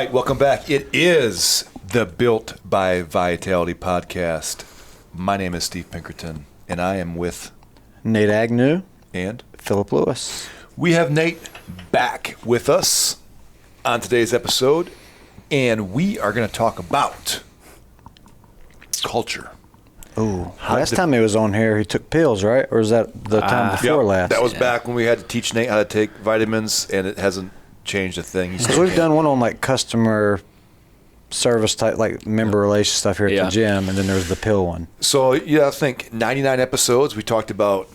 right, welcome back. It is the Built by Vitality podcast. My name is Steve Pinkerton, and I am with Nate Agnew and Philip Lewis. We have Nate back with us on today's episode, and we are going to talk about culture. Oh, last time he was on here, he took pills, right? Or is that the time before last? That was back when we had to teach Nate how to take vitamins, and it hasn't changed a thing. Because we've done one on like customer service type, like member relation stuff here at the gym, and then there's the pill one. So I think 99 episodes. We talked about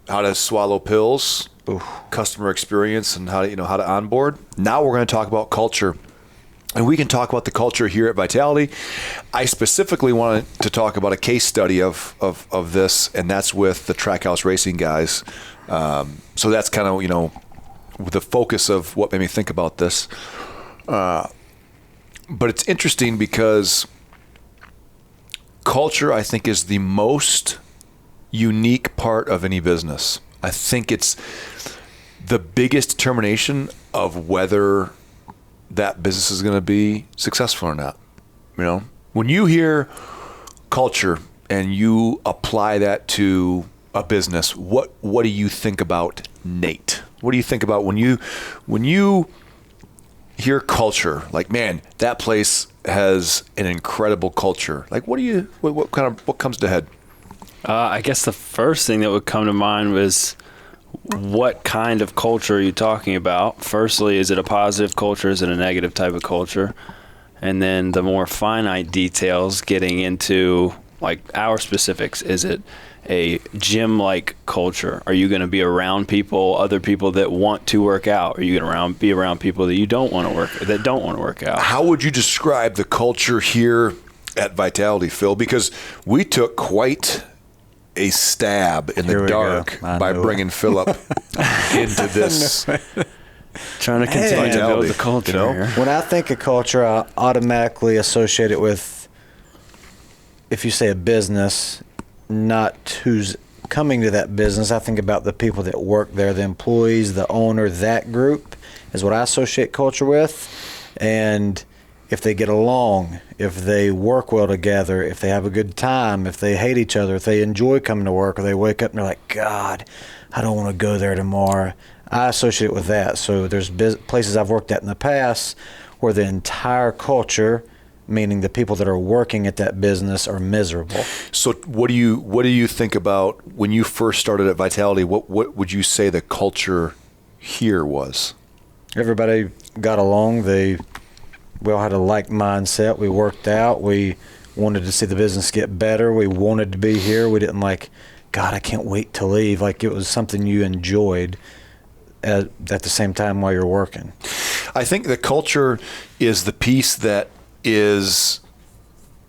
how to swallow pills, customer experience, and how to onboard. Now we're going to talk about culture. And we can talk about the culture here at Vitality. I specifically wanted to talk about a case study of this, and that's with the Trackhouse Racing guys. So that's kind of, the focus of what made me think about this. But it's interesting because culture, I think, is the most unique part of any business. I think it's the biggest determination of whether that business is going to be successful or not. When you hear culture and you apply that to a business, what do you think about, Nate? What do you think about when you hear culture? Like, man, that place has an incredible culture. Like, what comes to head? I guess the first thing that would come to mind was, what kind of culture are you talking about? Firstly, is it a positive culture? Is it a negative type of culture? And then the more finite details, getting into like our specifics. Is it a gym-like culture? Are you going to be around other people that want to work out? Are you going to be around people that don't want to work out? How would you describe the culture here at Vitality, Phil? Because we took quite a stab in the dark by bringing Philip into this. Trying to continue to build the culture here. When I think of culture, I automatically associate it with, if you say a business, not who's coming to that business. I think about the people that work there, the employees, the owner. That group is what I associate culture with. And if they get along, if they work well together, if they have a good time, if they hate each other, if they enjoy coming to work, or they wake up and they're like, God, I don't want to go there tomorrow. I associate it with that. So there's places I've worked at in the past where the entire culture, meaning the people that are working at that business, are miserable. So what do you think about when you first started at Vitality? What would you say the culture here was? Everybody got along. We all had a like mindset. We worked out. We wanted to see the business get better. We wanted to be here. We didn't like, God, I can't wait to leave. Like, it was something you enjoyed at the same time while you're working. I think the culture is the piece that is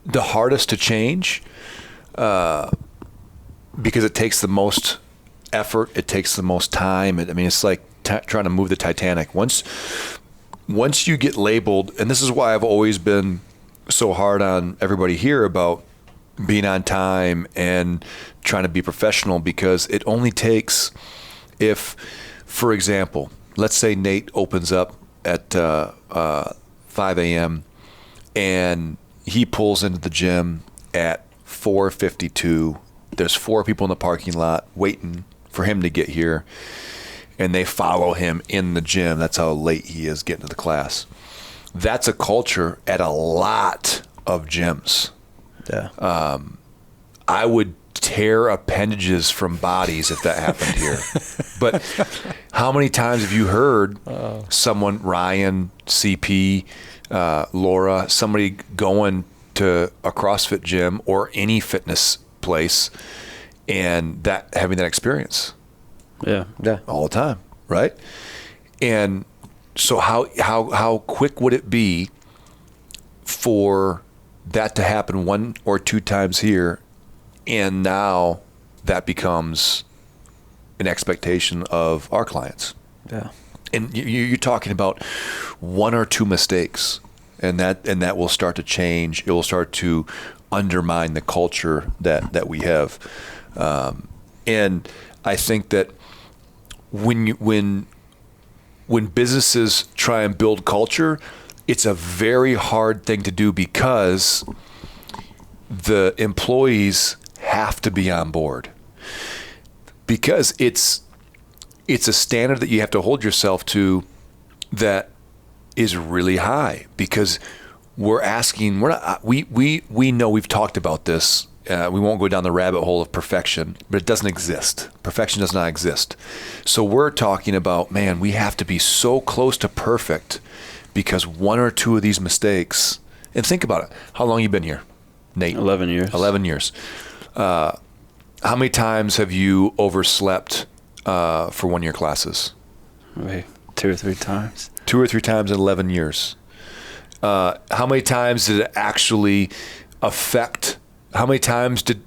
the hardest to change because it takes the most effort. It takes the most time. It's like trying to move the Titanic. Once you get labeled, and this is why I've always been so hard on everybody here about being on time and trying to be professional, because it only takes, if, for example, let's say Nate opens up at 5 a.m. and he pulls into the gym at 4:52. There's 4 people in the parking lot waiting for him to get here, and they follow him in the gym. That's how late he is getting to the class. That's a culture at a lot of gyms. Yeah. I would tear appendages from bodies if that happened here. But how many times have you heard someone, Ryan, CP, Laura, somebody going to a CrossFit gym or any fitness place and having that experience? Yeah. All the time, right? And so how quick would it be for that to happen 1 or 2 times here, and now that becomes an expectation of our clients? Yeah. And you're talking about 1 or 2 mistakes, and that will start to change. It will start to undermine the culture that we have. And I think that when businesses try and build culture, it's a very hard thing to do because the employees have to be on board, because it's a standard that you have to hold yourself to that is really high, because we know, we've talked about this. We won't go down the rabbit hole of perfection, but it doesn't exist. Perfection does not exist. So we're talking about, man, we have to be so close to perfect, because one or two of these mistakes, and think about it. How long you been here, Nate? 11 years. 11 years. How many times have you overslept for one-year classes? Wait, 2 or 3 times. 2 or 3 times in 11 years. How many times did it actually affect? How many times did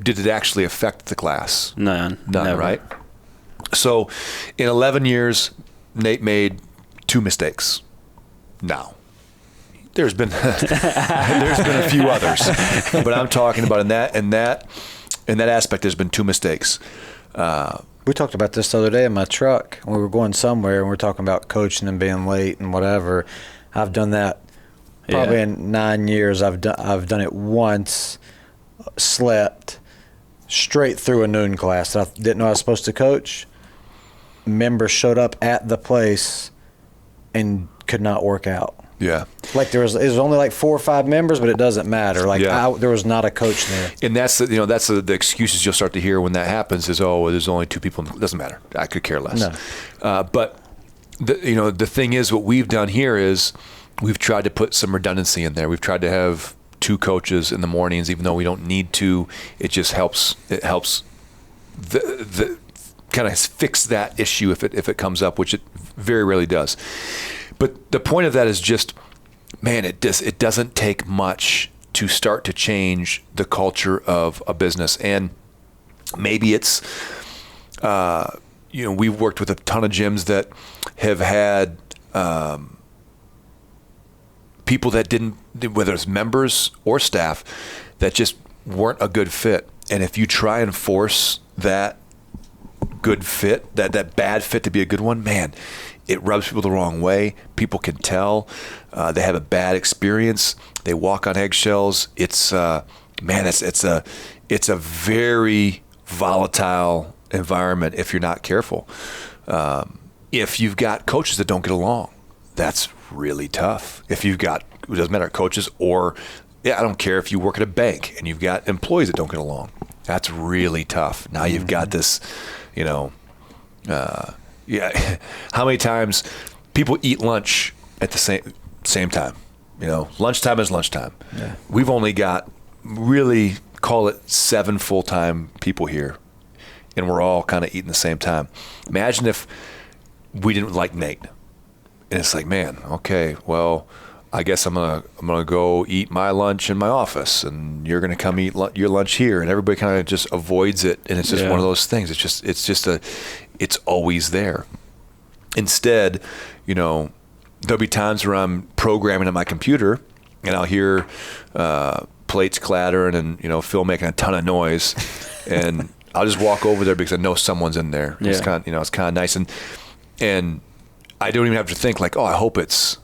it actually affect the class? None. Never. Right? So, in 11 years, Nate made 2 mistakes. Now, there's been a few others, but I'm talking about in that aspect, there's been 2 mistakes. We talked about this the other day in my truck. We were going somewhere, and we were talking about coaching and being late and whatever. I've done that probably in 9 years. I've done it once, slept straight through a noon class that I didn't know I was supposed to coach. Members showed up at the place and could not work out. Yeah. Like it was only like 4 or 5 members, but it doesn't matter. Like there was not a coach there. And that's the excuses you'll start to hear when that happens is, oh, there's only 2 people. It doesn't matter. I could care less. No. But the thing is, what we've done here is we've tried to put some redundancy in there. We've tried to have 2 coaches in the mornings, even though we don't need to. It just helps. It helps the kind of fix that issue if it comes up, which it very rarely does. But the point of that is just, man, it doesn't take much to start to change the culture of a business. And maybe it's, we've worked with a ton of gyms that have had people that didn't, whether it's members or staff, that just weren't a good fit. And if you try and force that good fit, that bad fit to be a good one, man, it rubs people the wrong way. People can tell. They have a bad experience. They walk on eggshells. It's a very volatile environment if you're not careful. If you've got coaches that don't get along, that's really tough. If you've got, it doesn't matter, coaches or, I don't care if you work at a bank and you've got employees that don't get along. That's really tough. Now you've got this, how many times people eat lunch at the same time? Lunchtime is lunchtime. Yeah. We've only got, really call it 7 full-time people here, and we're all kind of eating the same time. Imagine if we didn't like Nate, and it's like, man, okay, well, I guess I'm gonna go eat my lunch in my office, and you're gonna come eat your lunch here, and everybody kind of just avoids it, and it's just one of those things. It's always there. Instead, there'll be times where I'm programming on my computer, and I'll hear plates clattering and Phil making a ton of noise, and I'll just walk over there because I know someone's in there. Yeah. It's kind of nice, and I don't even have to think like, oh, I hope it's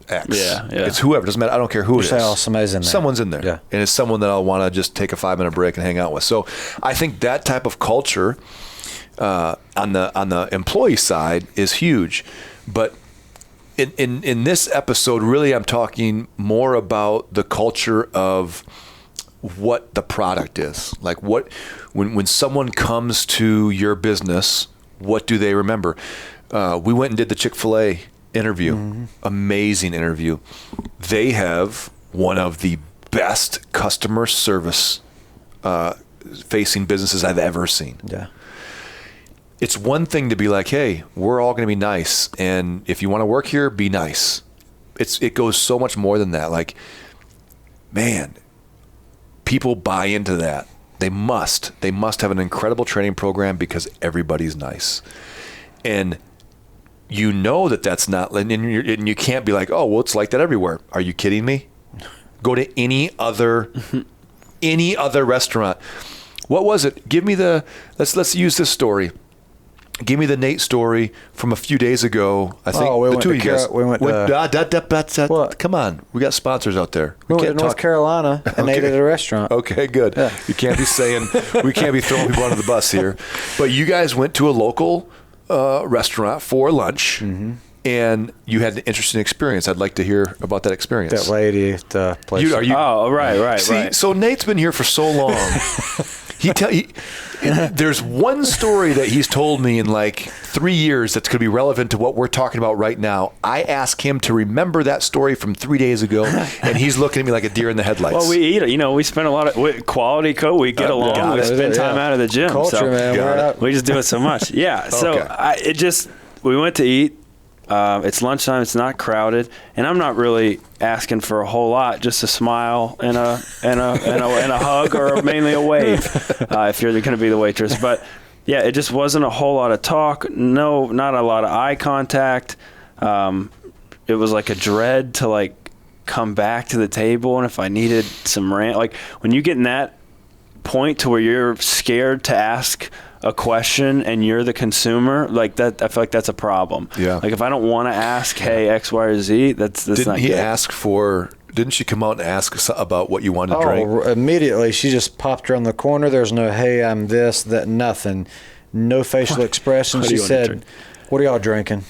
X. Yeah. It's whoever. Doesn't matter. I don't care who it is. Oh, somebody's in there. Someone's in there. Yeah. And it's someone that I'll want to just take a 5-minute break and hang out with. So I think that type of culture on the employee side is huge. But in this episode, really, I'm talking more about the culture of what the product is. Like when someone comes to your business, what do they remember? We went and did the Chick-fil-A interview. Mm-hmm. Amazing interview. They have one of the best customer service facing businesses I've ever seen. Yeah. It's one thing to be like, hey, we're all going to be nice, and if you want to work here, be nice. It goes so much more than that. Like, man, people buy into that. They must have an incredible training program because everybody's nice. And that's not, and you can't be like, oh, well, it's like that everywhere. Are you kidding me? Go to any other restaurant. What was it? Give me let's use this story. Give me the Nate story from a few days ago. I think we the went two to of you guys. we went to- What? Come on, we got sponsors out there. We went to North Carolina and ate at a restaurant. Okay, good. Yeah. You can't be saying we can't be throwing people under the bus here. But you guys went to a local restaurant for lunch, and you had an interesting experience. I'd like to hear about that experience. That lady at the place. Oh, right. See, so Nate's been here for so long. There's one story that he's told me in like 3 years that's going to be relevant to what we're talking about right now. I ask him to remember that story from 3 days ago, and he's looking at me like a deer in the headlights. Well, we eat. We spend a lot of quality co. We get along. We spend time out of the gym. Culture, so man. we just do it so much. Yeah. So we went to eat. It's lunchtime. It's not crowded, and I'm not really asking for a whole lot. Just a smile and a hug, or mainly a wave, if you're going to be the waitress. But yeah, it just wasn't a whole lot of talk. No, not a lot of eye contact. It was like a dread to like come back to the table, and if I needed some rant, like when you get in that point to where you're scared to ask a question and you're the consumer, like that, I feel like that's a problem. Yeah. Like if I don't want to ask, hey, X, Y, or Z, that's Didn't not he good. ask for? Didn't she come out and ask about what you wanted to drink? Oh, immediately she just popped around the corner. There's no, hey, I'm this, that, nothing. No facial expression. What do She you want to said, drink? what are y'all drinking?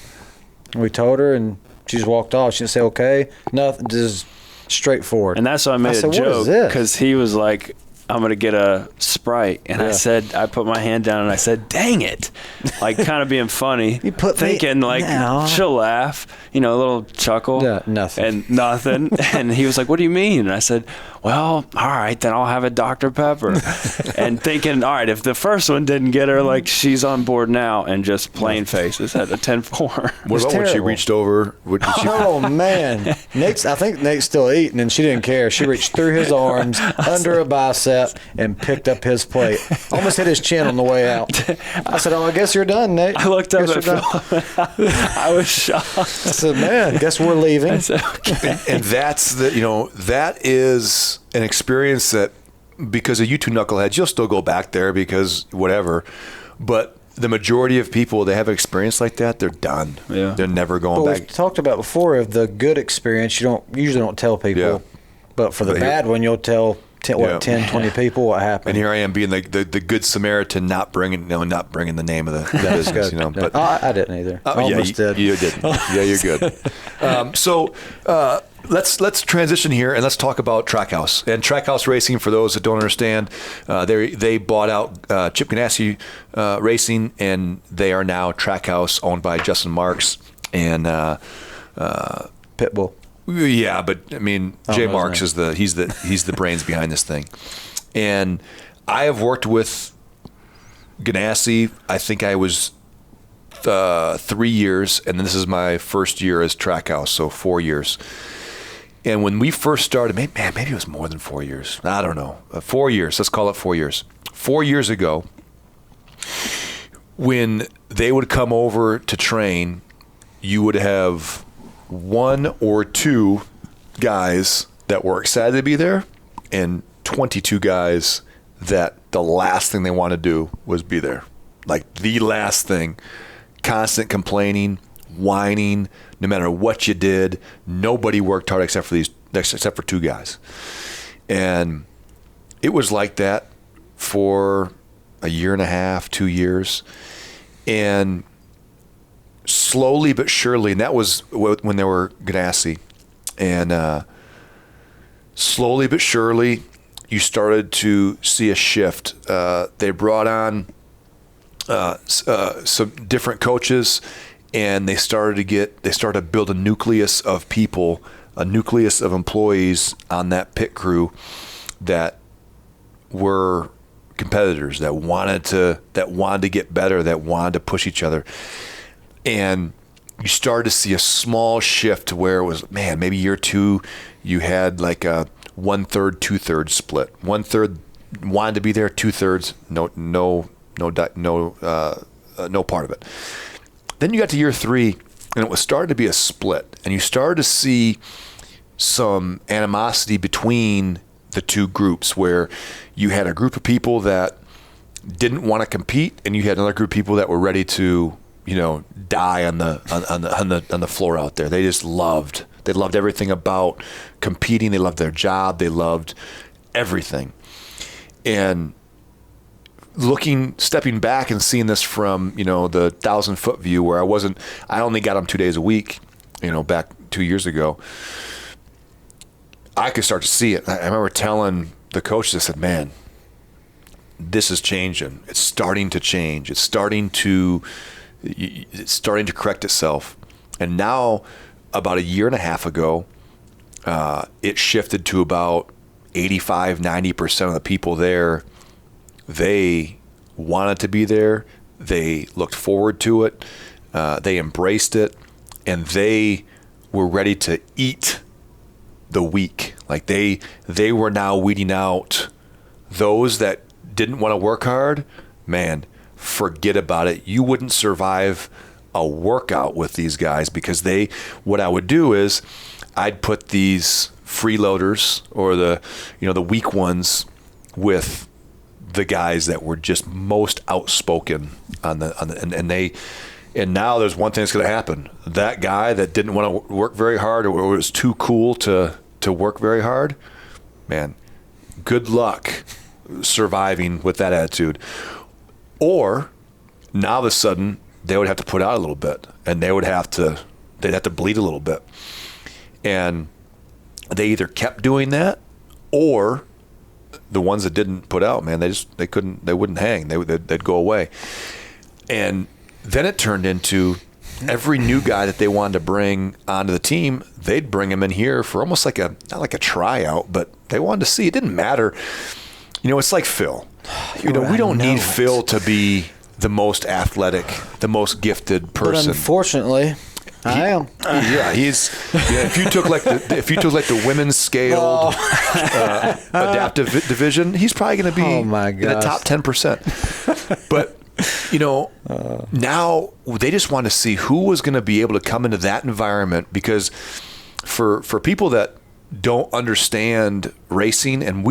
And we told her, and she just walked off. She didn't say, okay, nothing, just straightforward. And that's why I made said, a what is joke, this? because he was like, I'm going to get a Sprite. And I put my hand down and I said, dang it. Like kind of being funny. You put me- thinking like, No. she'll laugh, a little chuckle. Yeah, nothing. And nothing. And he was like, what do you mean? And I said, well, all right, then I'll have a Dr. Pepper. And thinking, all right, if the first one didn't get her, like she's on board now, and just plain faces at a 10-4. What about when she terrible. reached over? What did she? Oh man, I think Nate's still eating, and she didn't care. She reached through his arms, under a bicep, and picked up his plate. Almost hit his chin on the way out. I said, "Oh, I guess you're done, Nate." I looked up Guess at you're done. Phil. I was shocked. I said, "Man, guess we're leaving." I said, okay. And that's that is an experience that, because of you two knuckleheads, you'll still go back there because whatever. But the majority of people, they have an experience like that, they're done. Yeah. They're never going But back. we've talked about before of the good experience. You usually don't tell people, Yeah. but for the But here- bad one, you'll tell 10, Yeah. 10, 20 people what happened. And here I am being the good Samaritan, not bringing the name of the business, But I didn't either. I yeah, almost did. you didn't. Yeah, you're good. Let's transition here and let's talk about Trackhouse. And Trackhouse Racing, for those that don't understand, they bought out Chip Ganassi Racing, and they are now Trackhouse, owned by Justin Marks and Pitbull. yeah, but I mean, Jay no, Marks is he's the brains behind this thing. And I have worked with Ganassi. I think I was 3 years, and this is my first year as Trackhouse, so 4 years. And when we first started, maybe it was more than 4 years. I don't know. 4 years. Let's call it 4 years. 4 years ago, when they would come over to train, you would have one or two guys that were excited to be there, and 22 guys that the last thing they want to do was be there. Like the last thing. Constant complaining, whining, no matter what you did. Nobody worked hard except for two guys. And it was like that for a year and a half, 2 years. And slowly but surely, and that was when they were Ganassi, and slowly but surely, you started to see a shift. They brought on some different coaches, and they started to build a nucleus of people, a nucleus of employees on that pit crew that were competitors, that wanted to get better, that wanted to push each other. And you started to see a small shift to where it was, man, maybe year two, you had like a 1/3, 2/3 split. 1/3 wanted to be there, 2/3 no part of it. Then you got to year three, and it was starting to be a split, and you started to see some animosity between the two groups, where you had a group of people that didn't want to compete, and you had another group of people that were ready to, die on the floor out there. They just loved everything about competing. They loved their job. They loved everything. And stepping back and seeing this from, the 1,000-foot view, where I only got them 2 days a week, back 2 years ago, I could start to see it. I remember telling the coaches, I said, man, this is changing. It's starting to change. It's starting to correct itself. And now, about a year and a half ago, it shifted to about 85-90% of the people there. They wanted to be there. They looked forward to it. They embraced it, and they were ready to eat the week. Like they were now weeding out those that didn't want to work hard. Man, forget about it. You wouldn't survive a workout with these guys, because what I would do is I'd put these freeloaders or the weak ones with the guys that were just most outspoken and now there's one thing that's going to happen. That guy that didn't want to work very hard, or was too cool to work very hard, man, good luck surviving with that attitude. Or now all of a sudden they would have to put out a little bit, and they'd have to bleed a little bit. And they either kept doing that, or the ones that didn't put out, man, they wouldn't hang. They'd go away. And then it turned into every new guy that they wanted to bring onto the team, they'd bring him in here for almost like not like a tryout, but they wanted to see. It didn't matter. It's like Phil. We don't need Phil to be the most athletic, the most gifted person. But unfortunately, I am. If you took like the women's scaled adaptive division, he's probably going to be in the top 10%. But now they just want to see who was going to be able to come into that environment, because for people that don't understand racing, and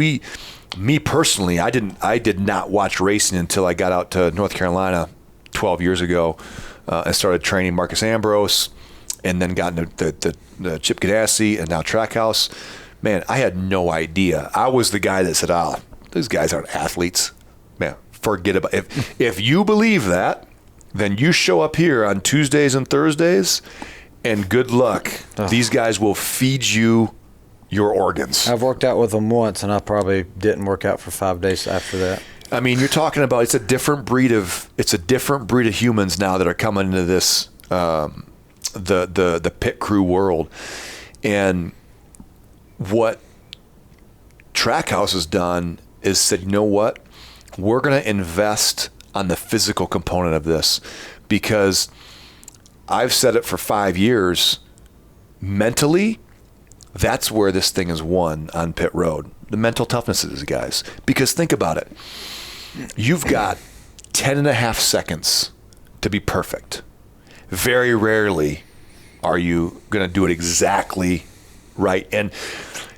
me personally, I did not watch racing until I got out to North Carolina 12 years ago and started training Marcus Ambrose, and then got into the Chip Ganassi and now Trackhouse. Man, I had no idea. I was the guy that said, these guys aren't athletes. Man, forget about it. If you believe that, then you show up here on Tuesdays and Thursdays, and good luck. These guys will feed you your organs. I've worked out with them once, and I probably didn't work out for 5 days after that. I mean, you're talking about it's a different breed of humans now that are coming into this the pit crew world. And what Trackhouse has done is said, you know what? We're going to invest on the physical component of this, because I've said it for 5 years, mentally, that's where this thing is won on pit road. The mental toughness of these guys. Because think about it. You've got 10 and a half seconds to be perfect. Very rarely are you going to do it exactly right. And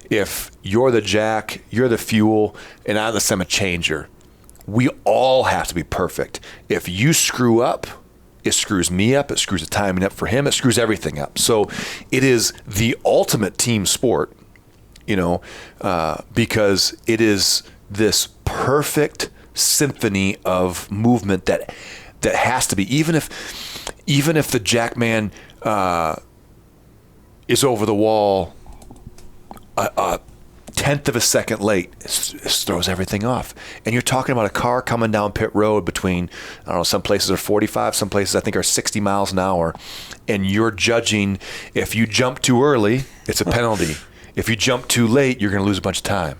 if you're the jack, you're the fuel, and I'm a changer, we all have to be perfect. If you screw up, it screws me up, it screws the timing up for him, it screws everything up. So it is the ultimate team sport, because it is this perfect symphony of movement that has to be, even if the jackman is over the wall a tenth of a second late, it throws everything off. And you're talking about a car coming down pit road between, I don't know, some places are 45, some places I think are 60 miles an hour, and you're judging. If you jump too early, it's a penalty. If you jump too late, you're going to lose a bunch of time.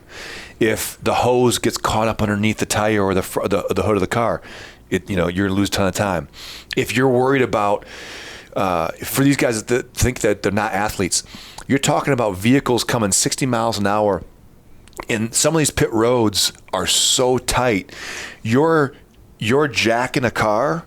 If the hose gets caught up underneath the tire or the hood of the car, you're going to lose a ton of time. If you're worried about, for these guys that think that they're not athletes, you're talking about vehicles coming 60 miles an hour, and some of these pit roads are so tight. You're jacking a car,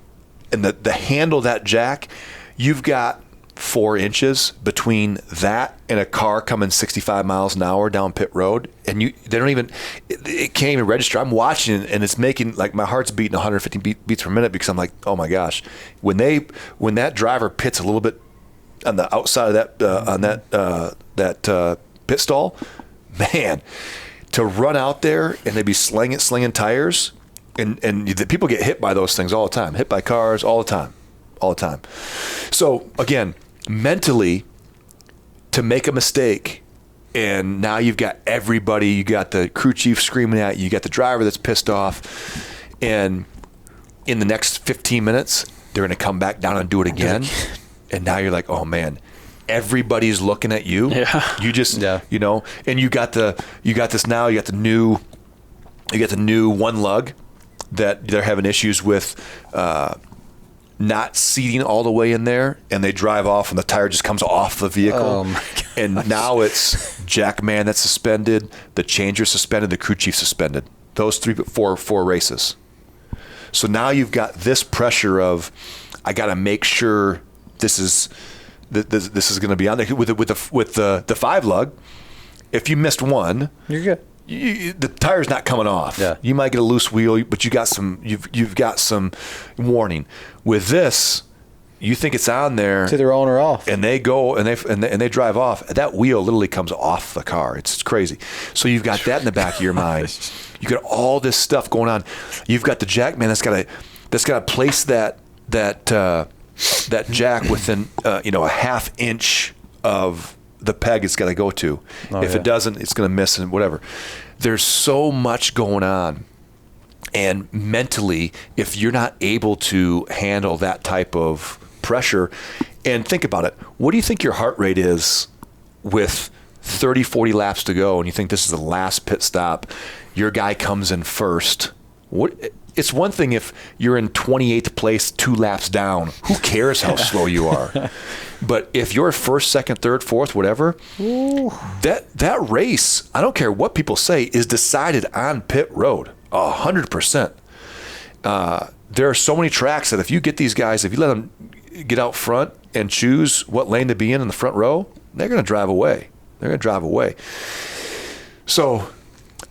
and the handle of that jack, you've got 4 inches between that and a car coming 65 miles an hour down pit road, and they don't even, it can't even register. I'm watching it, and it's making, like, my heart's beating 150 beats per minute, because I'm like, oh my gosh, when that driver pits a little bit on the outside of that pit stall, man, to run out there and they be slinging tires, and the people get hit by those things all the time, hit by cars all the time. So again, mentally, to make a mistake, and now you've got everybody, you got the crew chief screaming at you, you got the driver that's pissed off, and in the next 15 minutes, they're going to come back down and do it again. And now you're like, oh man, everybody's looking at you. Yeah. You just, you know, and you got the new one lug that they're having issues with, not seating all the way in there, and they drive off and the tire just comes off the vehicle. Oh my gosh. And now it's Jack Man that's suspended, the changer suspended, the crew chief suspended. Those four races. So now you've got this pressure of, I got to make sure this is going to be on there. With the 5 lug, if you missed one, You're good. The tire's not coming off. Yeah. You might get a loose wheel, but you've got some warning. With this, you think it's on there, It's either on or off. and they go and they drive off. That wheel literally comes off the car. It's crazy. So you've got that in the back of your mind. You got all this stuff going on. You've got the jack man that's got to place that jack within a half inch of the peg it's got to go to. If it doesn't, it's going to miss and whatever. There's so much going on. And mentally, if you're not able to handle that type of pressure, and think about it, what do you think your heart rate is with 30, 40 laps to go, and you think this is the last pit stop, your guy comes in first? It's one thing if you're in 28th place, 2 laps down. Who cares how slow you are? But if you're first, second, third, fourth, whatever, that race, I don't care what people say, is decided on pit road, 100%. There are so many tracks that if you get these guys, if you let them get out front and choose what lane to be in the front row, they're going to drive away. So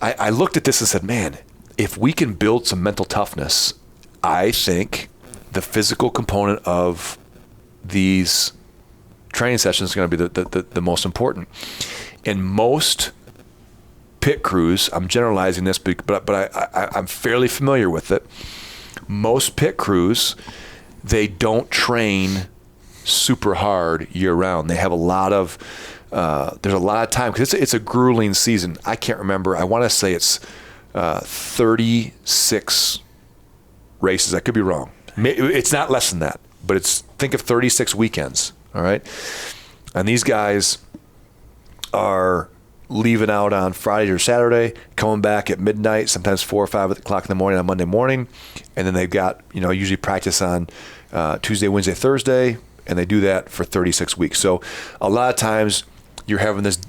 I looked at this and said, man, if we can build some mental toughness, I think the physical component of these training sessions is going to be the most important. And most pit crews, I'm generalizing this, but I'm fairly familiar with it. Most pit crews, they don't train super hard year round. They have a lot of there's a lot of time, because it's a grueling season. I can't remember. I want to say it's 36 races. I could be wrong. It's not less than that, but think of 36 weekends. All right. And these guys are leaving out on Friday or Saturday, coming back at midnight, sometimes 4 or 5 o'clock in the morning on Monday morning. And then they've got, usually practice on Tuesday, Wednesday, Thursday, and they do that for 36 weeks. So a lot of times you're having this,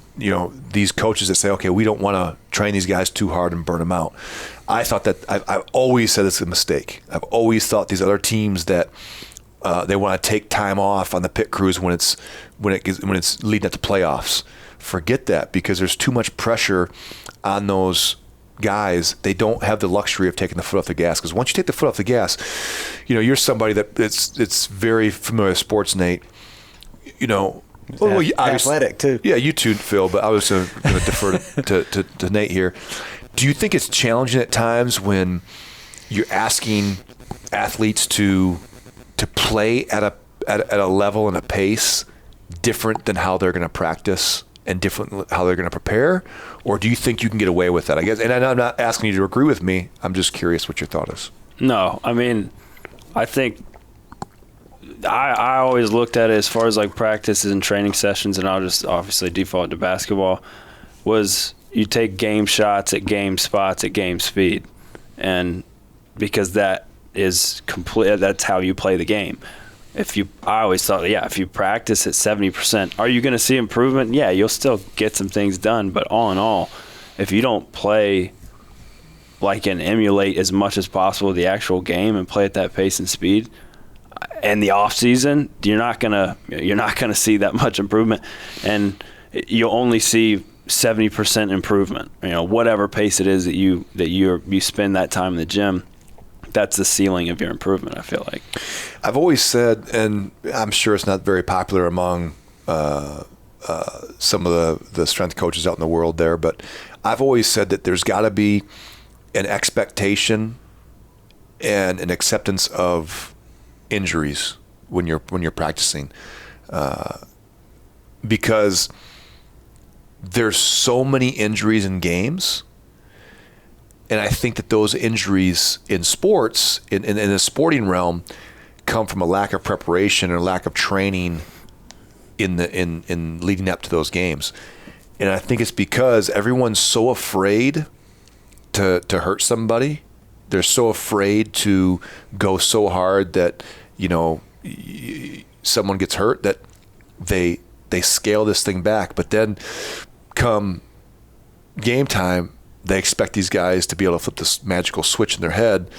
these coaches that say, okay, we don't want to train these guys too hard and burn them out. I thought that I've always said it's a mistake. I've always thought these other teams that they want to take time off on the pit crews when it's leading up to playoffs. Forget that, because there's too much pressure on those guys. They don't have the luxury of taking the foot off the gas, because once you take the foot off the gas, you're somebody that it's very familiar with sports, Nate. Athletic too. Yeah, you too, Phil. But I was going to defer to Nate here. Do you think it's challenging at times when you're asking athletes to play at a level and a pace different than how they're going to practice and different how they're going to prepare? Or do you think you can get away with that? I guess, and I'm not asking you to agree with me. I'm just curious what your thought is. No, I mean, I think I always looked at it as far as like practices and training sessions, and I'll just obviously default to basketball, was you take game shots at game spots at game speed. And because that is complete, that's how you play the game. I always thought, if you practice at 70%, are you going to see improvement? Yeah, you'll still get some things done, but all in all, if you don't play like and emulate as much as possible the actual game and play at that pace and speed, in the off season, you're not gonna see that much improvement, and you'll only see 70% improvement. Whatever pace it is that you spend that time in the gym, that's the ceiling of your improvement, I feel like. I've always said, and I'm sure it's not very popular among some of the strength coaches out in the world there, but I've always said that there's got to be an expectation and an acceptance of injuries when you're practicing, because there's so many injuries in games. And I think that those injuries in sports, in the sporting realm, come from a lack of preparation and a lack of training in leading up to those games. And I think it's because everyone's so afraid to hurt somebody. They're so afraid to go so hard that someone gets hurt that they scale this thing back. But then come game time, they expect these guys to be able to flip this magical switch in their head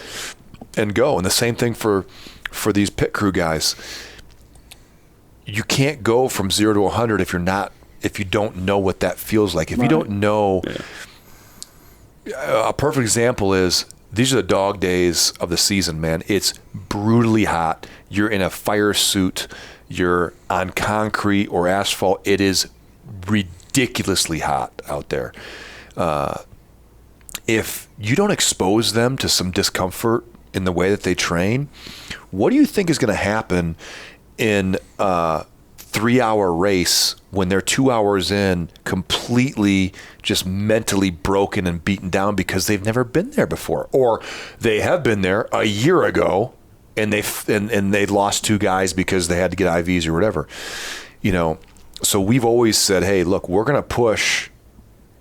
and go. And the same thing for these pit crew guys. You can't go from 0 to 100 if you don't know what that feels like. If you don't know, a perfect example is these are the dog days of the season, man. It's brutally hot. You're in a fire suit. You're on concrete or asphalt. It is ridiculously hot out there. If you don't expose them to some discomfort in the way that they train, what do you think is going to happen in a 3-hour race when they're 2 hours in, completely just mentally broken and beaten down because they've never been there before, or they have been there a year ago and they lost 2 guys because they had to get IVs or whatever, So we've always said, hey, look, we're going to push.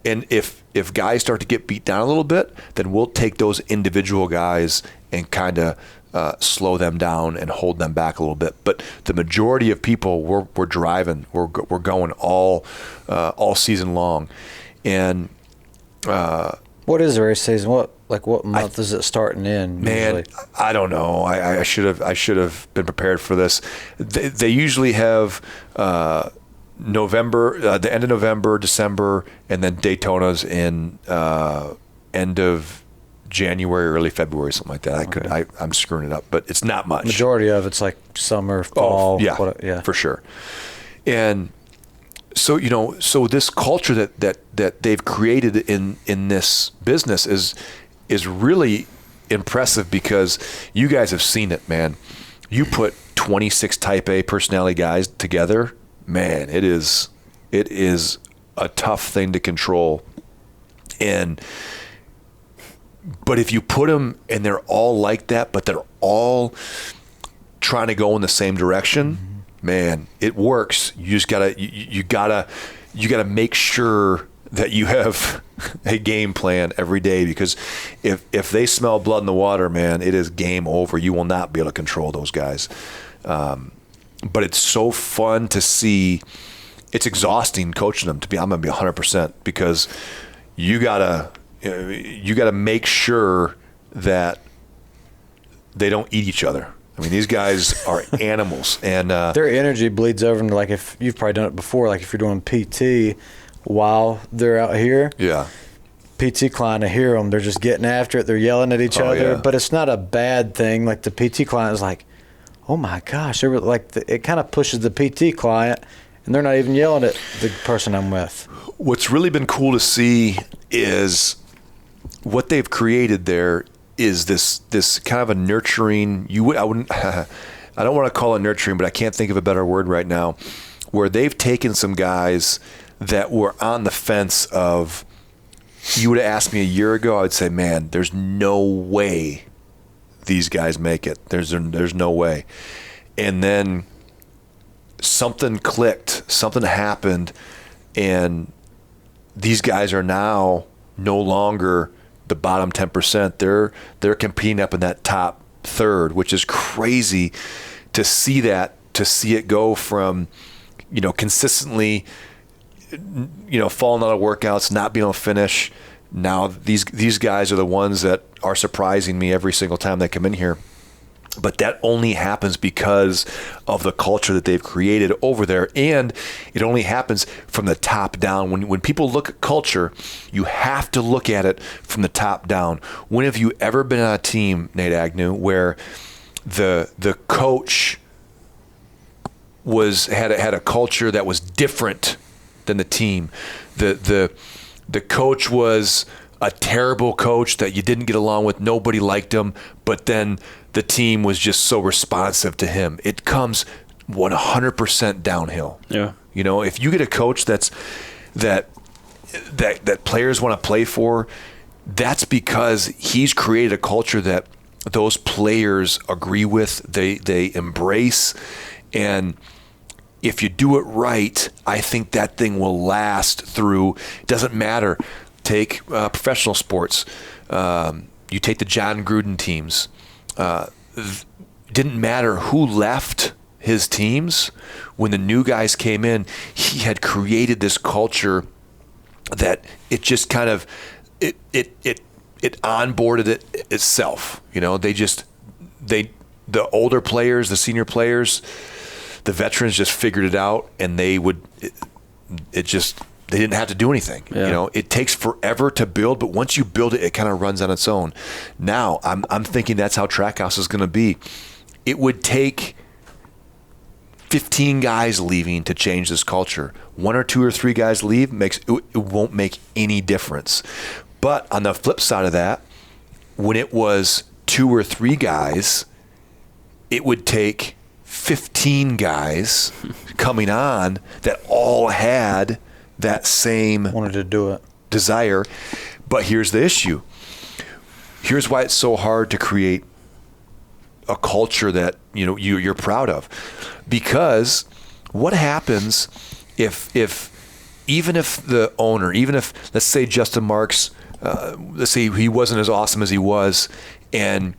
And if guys start to get beat down a little bit, then we'll take those individual guys and kind of slow them down and hold them back a little bit. But the majority of people, we're driving, we're going all season long. And what is the race season? What month is it starting in? Man, usually? I don't know. I should have been prepared for this. They usually have November, the end of November, December, and then Daytona's in end of January, early February, something like that. I'm screwing it up, but it's not much. Majority of it's like summer, fall. Yeah, for sure. And so so this culture that they've created in this business is really impressive, because you guys have seen it, man. You put 26 Type A personality guys together. Man, it is a tough thing to control. But if you put them and they're all like that, but they're all trying to go in the same direction, man, it works. You just gotta make sure that you have a game plan every day, because if they smell blood in the water, man, it is game over. You will not be able to control those guys. But it's so fun to see. It's exhausting coaching them. I'm going to be 100%, because you gotta make sure that they don't eat each other. I mean, these guys are animals, and their energy bleeds over into, like, if you've probably done it before, like if you're doing PT while they're out here. Yeah. PT client, I hear them. They're just getting after it. They're yelling at each other, yeah. But it's not a bad thing. Like, the PT client is like, oh my gosh, it kind of pushes the PT client, and they're not even yelling at the person I'm with. What's really been cool to see is what they've created there is this kind of a nurturing. I don't want to call it nurturing, but I can't think of a better word right now, where they've taken some guys that were on the fence of, you would have asked me a year ago, I would say, man, there's no way these guys make it. There's no way. And then something clicked, something happened, and these guys are now no longer the bottom 10%. They're competing up in that top third, which is crazy to see it go from, consistently, falling out of workouts, not being able to finish. Now these guys are the ones that are surprising me every single time they come in here. But that only happens because of the culture that they've created over there. And it only happens from the top down. When people look at culture, you have to look at it from the top down. When have you ever been on a team, Nate Agnew, where the coach had a culture that was different than the team? The coach was a terrible coach that you didn't get along with. Nobody liked him, but then the team was just so responsive to him. It comes 100% downhill. Yeah. You know, if you get a coach that players want to play for, that's because he's created a culture that those players agree with, they embrace, and if you do it right, I think that thing will last through. It doesn't matter. Take professional sports. You take the John Gruden teams. Didn't matter who left his teams. When the new guys came in, he had created this culture that it just kind of it onboarded it itself. You know, the older players, the senior players, the veterans just figured it out, and they didn't have to do anything. Yeah. You know, it takes forever to build, but once you build it, it kind of runs on its own. Now, I'm thinking that's how Trackhouse is going to be. It would take 15 guys leaving to change this culture. 1 or 2 or 3 guys leave, it won't make any difference. But on the flip side of that, when it was 2 or 3 guys, it would take 15 guys coming on that all had that same Wanted to do it. desire. But here's the issue. Here's why it's so hard to create a culture that you're proud of. Because what happens if even if the owner, even if, let's say, Justin Marks, let's say he wasn't as awesome as he was, and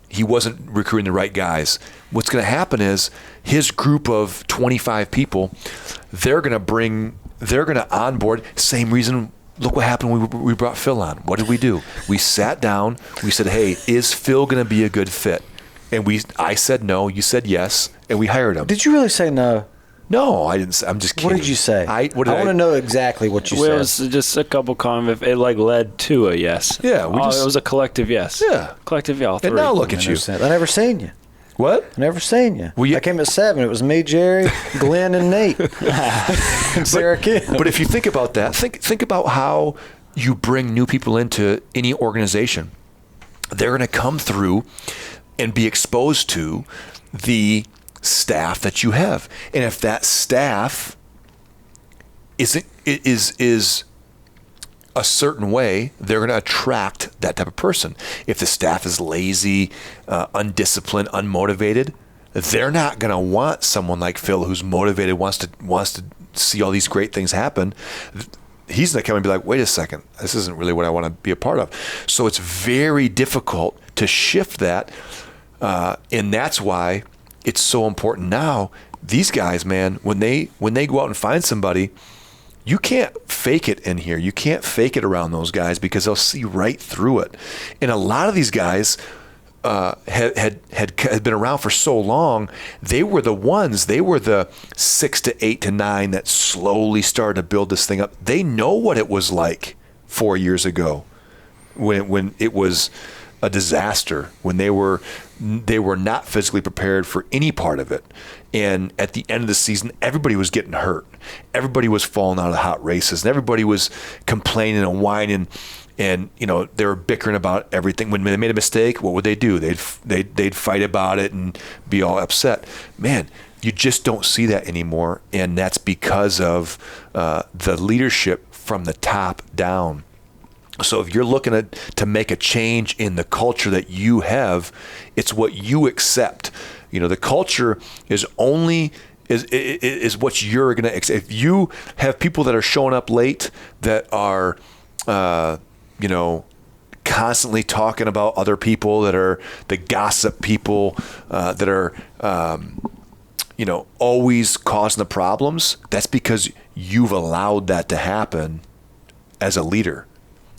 he wasn't recruiting the right guys, what's going to happen is his group of 25 people, they're going to onboard. Same reason, look what happened when we brought Phil on. What did we do? We sat down, we said, hey, is Phil going to be a good fit? And I said no, you said yes, and we hired him. Did you really say no? No, I didn't. I'm just kidding. What did you say? I want to know exactly what you Well, said. it was just a couple comments. It led to a yes. Yeah, it was a collective yes. Yeah, collective all three. And now look at you. I never seen you. What? I never seen you. Well, I came at 7. It was me, Jerry, Glenn, and Nate, and Sarah Kim. But if you think about that, think about how you bring new people into any organization. They're going to come through and be exposed to the staff that you have, and if that staff is a certain way, they're going to attract that type of person. If the staff is lazy, undisciplined, unmotivated, they're not going to want someone like Phil, who's motivated, wants to see all these great things happen. He's going to come and be like, wait a second, this isn't really what I want to be a part of. So it's very difficult to shift that, and that's why it's so important now. These guys, man, when they go out and find somebody, you can't fake it in here. You can't fake it around those guys because they'll see right through it. And a lot of these guys had been around for so long. They were the 6 to 8 to 9 that slowly started to build this thing up. They know what it was like 4 years ago when it was a disaster, when they were not physically prepared for any part of it. And at the end of the season, everybody was getting hurt. Everybody was falling out of the hot races, and everybody was complaining and whining, and they were bickering about everything. When they made a mistake, what would they do? They'd fight about it and be all upset. Man, you just don't see that anymore, and that's because of the leadership from the top down. So if you're looking to make a change in the culture that you have, it's what you accept. The culture is only is what you're going to accept. If you have people that are showing up late, that are constantly talking about other people, that are the gossip people, that are always causing the problems, that's because you've allowed that to happen as a leader.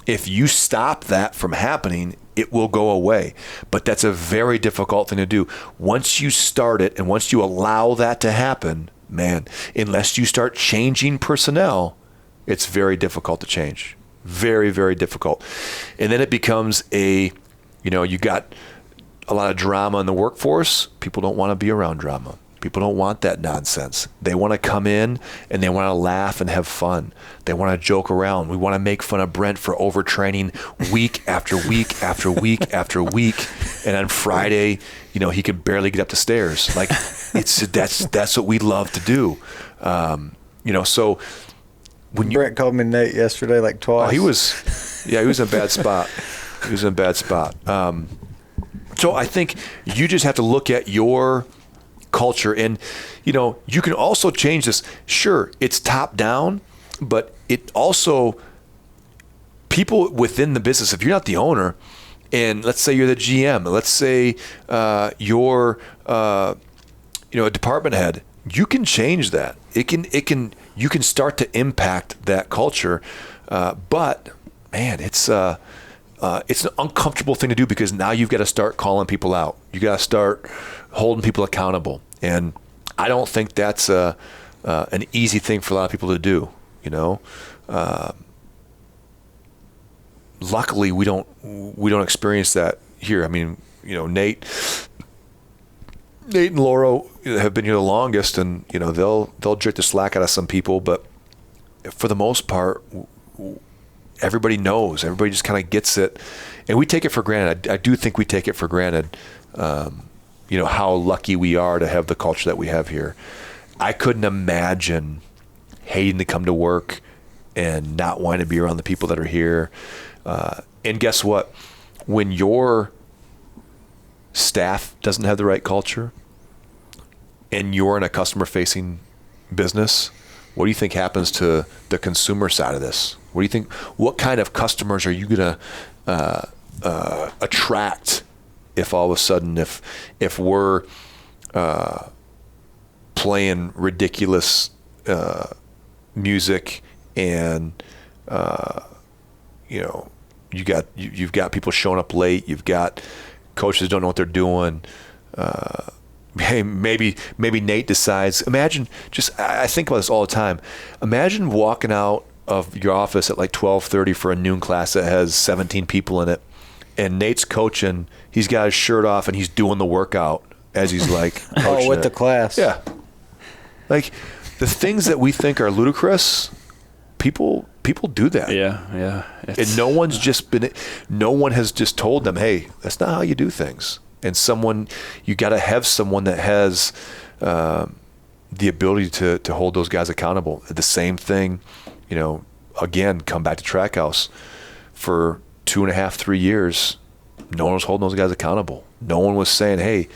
If you stop that from happening, it will go away. But that's a very difficult thing to do. Once you start it and once you allow that to happen, man, unless you start changing personnel, it's very difficult to change. Very, very difficult. And then it becomes you got a lot of drama in the workforce. People don't want to be around drama. People don't want that nonsense. They want to come in and they want to laugh and have fun. They want to joke around. We want to make fun of Brent for overtraining week after week after week after week. And on Friday, he can barely get up the stairs. Like that's what we love to do. So when Brent called me Nate yesterday like twice. He was in a bad spot. He was in a bad spot. So I think you just have to look at your culture, and you can also change this. Sure, it's top down, but it also, people within the business, if you're not the owner, and let's say you're the GM, let's say you're a department head, you can change that. You can start to impact that culture, but man, it's an uncomfortable thing to do, because now you've got to start calling people out. You got to start holding people accountable, and I don't think that's an easy thing for a lot of people to do. Luckily, we don't experience that here. I mean, Nate and Laura have been here the longest, and they'll jerk the slack out of some people, but for the most part, everybody knows. Everybody just kind of gets it, and we take it for granted. I do think we take it for granted. How lucky we are to have the culture that we have here. I couldn't imagine hating to come to work and not wanting to be around the people that are here. And guess what? When your staff doesn't have the right culture and you're in a customer-facing business, what do you think happens to the consumer side of this? What do you think? What kind of customers are you going to attract if all of a sudden, if we're playing ridiculous music and you've got people showing up late, you've got coaches don't know what they're doing. Hey, maybe Nate decides. Imagine, I think about this all the time. Imagine walking out of your office at like 12:30 for a noon class that has 17 people in it, and Nate's coaching. He's got his shirt off and he's doing the workout as he's like coaching with the class. Yeah, like the things that we think are ludicrous, people do that. Yeah. And no one has just told them, hey, that's not how you do things. And you got to have someone that has the ability to hold those guys accountable. The same thing, again, come back to Trackhouse. For 2.5, 3 years, no one was holding those guys accountable. No one was saying, hey,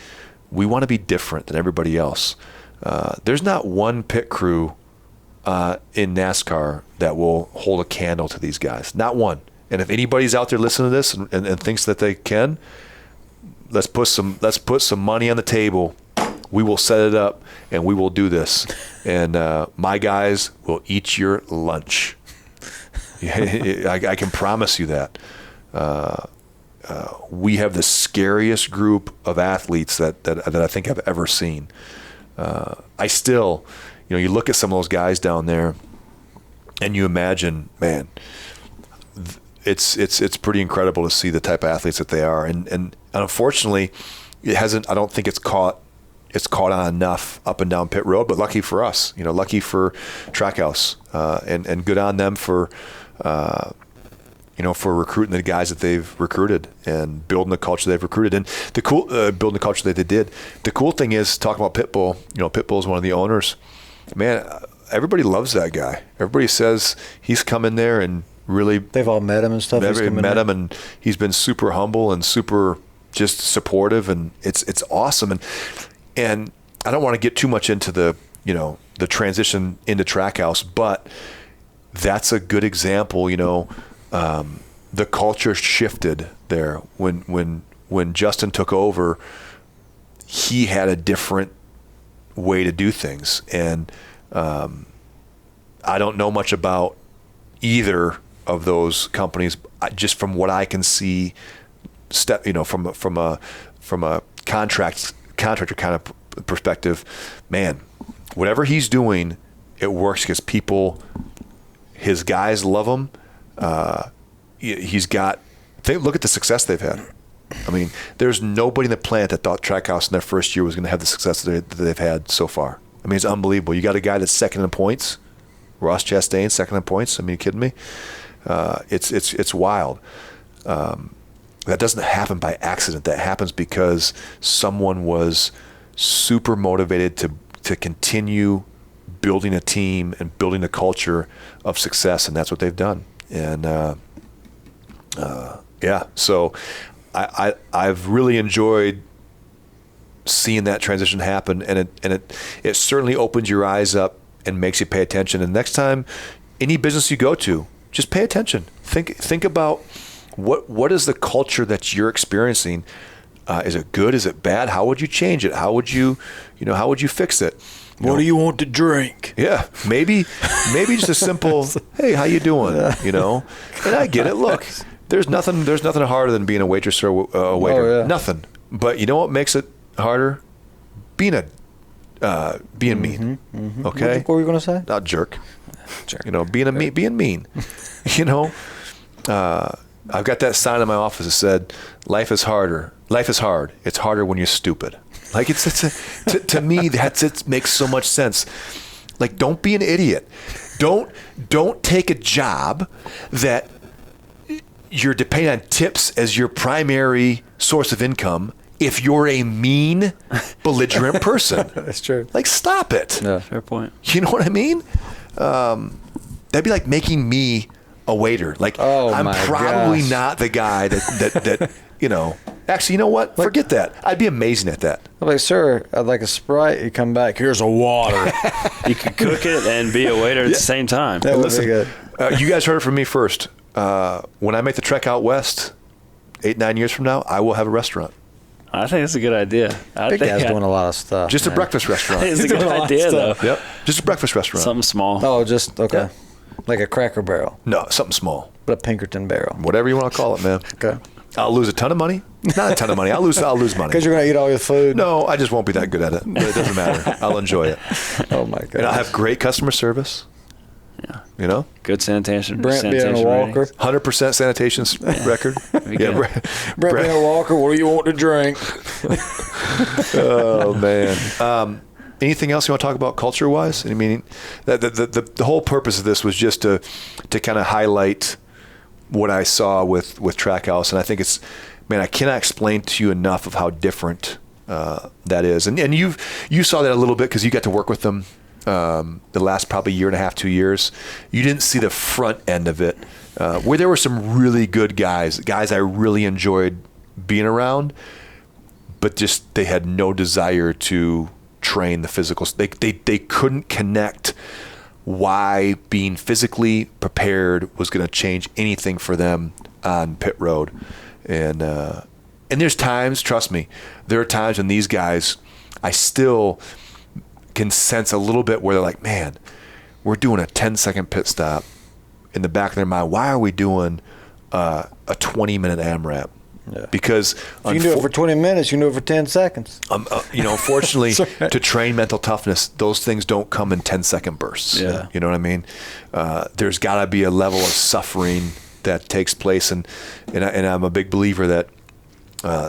we want to be different than everybody else. There's not one pit crew in NASCAR that will hold a candle to these guys. Not one. And if anybody's out there listening to this and thinks that they can, let's put some money on the table. We will set it up and we will do this. And my guys will eat your lunch. I can promise you that. We have the scariest group of athletes that I think I've ever seen. I still, you look at some of those guys down there, and you imagine, man, it's pretty incredible to see the type of athletes that they are. And unfortunately, it hasn't. I don't think it's caught on enough up and down pit road. But lucky for us, lucky for Trackhouse, and good on them for. For recruiting the guys that they've recruited and building the culture they've recruited. And the cool, building the culture that they did. The cool thing is, talking about Pitbull, Pitbull is one of the owners. Man, everybody loves that guy. Everybody says he's come in there and really. They've all met him and stuff. Everybody met him, and he's been super humble and super just supportive, and it's awesome. And I don't want to get too much into the transition into Trackhouse, but that's a good example, the culture shifted there when Justin took over. He had a different way to do things, and I don't know much about either of those companies. Just from what I can see step, from a contractor kind of perspective, man, whatever he's doing, it works because his guys love him. Look at the success they've had. I mean, there's nobody in the plant that thought Trackhouse in their first year was going to have the success that they've had so far. I mean, it's unbelievable. You got a guy that's second in points, Ross Chastain, second in points. I mean, you kidding me? It's wild. That doesn't happen by accident. That happens because someone was super motivated to continue building a team and building a culture of success, and that's what they've done. And so I've really enjoyed seeing that transition happen, and it certainly opens your eyes up and makes you pay attention. And next time, any business you go to, just pay attention. Think about what is the culture that you're experiencing. Is it good? Is it bad? How would you change it? How would you fix it? What do you want to drink? Yeah, maybe just a simple, hey, how you doing? And I get it. Look, there's nothing harder than being a waitress or a waiter. Oh, yeah. Nothing. But you know what makes it harder? Being mean. Mm-hmm. Okay. What were you going to say? Not jerk. Jerk. Being mean. I've got that sign in my office that said, "Life is hard. It's harder when you're stupid." Like to me, it makes so much sense. Like, don't be an idiot. Don't take a job that you're depending on tips as your primary source of income if you're a mean, belligerent person. That's true. Like, stop it. Yeah. Fair point. You know what I mean? That'd be like making me a waiter. Like, I'm probably not the guy that Actually, you know what? Forget that. I'd be amazing at that. I'm like, sir, I'd like a Sprite. You come back, here's a water. You could cook it and be a waiter at the same time. That would be good. You guys heard it from me first. When I make the trek out west, 8-9 years from now, I will have a restaurant. I think that's a good idea. Big guy's doing a lot of stuff. Just a breakfast restaurant. It's a good idea, though. Yep. Just a breakfast restaurant. Something small. Oh, just, okay. Yeah. Like a Cracker Barrel. No, something small. But a Pinkerton Barrel. Whatever you want to call it, man. Okay. I'll lose a ton of money. Not a ton of money. I'll lose money. Because you're going to eat all your food? No, I just won't be that good at it. But it doesn't matter. I'll enjoy it. Oh, my God. And I'll have great customer service. Yeah. Good sanitation. Brent being a walker. 100% sanitation record. Brent being a walker, what do you want to drink? Oh, man. Anything else you want to talk about culture-wise? I mean, the whole purpose of this was just to kind of highlight what I saw with Trackhouse, and I think I cannot explain to you enough of how different that is. And you saw that a little bit because you got to work with them the last probably year and a half, 2 years. You didn't see the front end of it, where there were some really good guys I really enjoyed being around, but just they had no desire to train the physical. They couldn't connect why being physically prepared was going to change anything for them on pit road. And there's times, trust me, there are times when these guys, I still can sense a little bit where they're like, man, we're doing a 10-second pit stop. In the back of their mind, why are we doing a 20-minute AMRAP? Yeah. Because if you can do it for 20 minutes, you can do it for 10 seconds. Unfortunately, to train mental toughness, those things don't come in 10-second bursts. Yeah. You know what I mean? There's got to be a level of suffering that takes place, and I'm a big believer that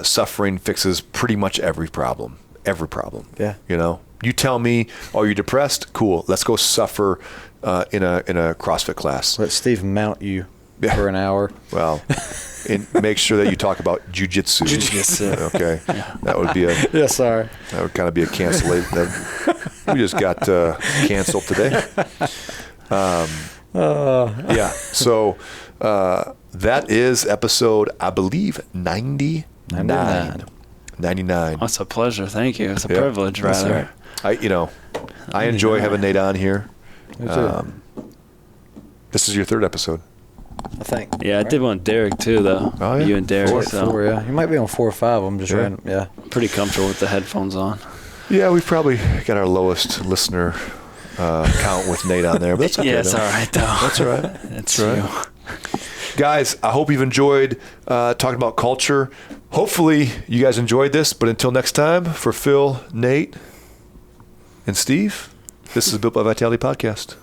suffering fixes pretty much every problem. Every problem. Yeah. You tell me, oh, you're depressed? Cool. Let's go suffer in a CrossFit class. Let Steve mount you for an hour. Well, and make sure that you talk about jujitsu. Okay. Yeah. That would be sorry. That would kind of be a cancellation. We just got canceled today. Yeah. So that is episode, I believe, 99. 99. That's a pleasure. Thank you. It's a privilege, rather. I enjoy having Nate on here. Me too. This is your third episode. I think. Yeah, I did one with Derek too, though. Oh, yeah? You and Derek. Four, yeah. You might be on 4 or 5 of them, just random. Yeah. Pretty comfortable with the headphones on. Yeah, we've probably got our lowest listener count with Nate on there, but that's okay. Yeah, it's all right, though. That's all right. That's all right. Guys, I hope you've enjoyed talking about culture. Hopefully you guys enjoyed this, but until next time, for Phil, Nate, and Steve, this is the Built by Vitality podcast.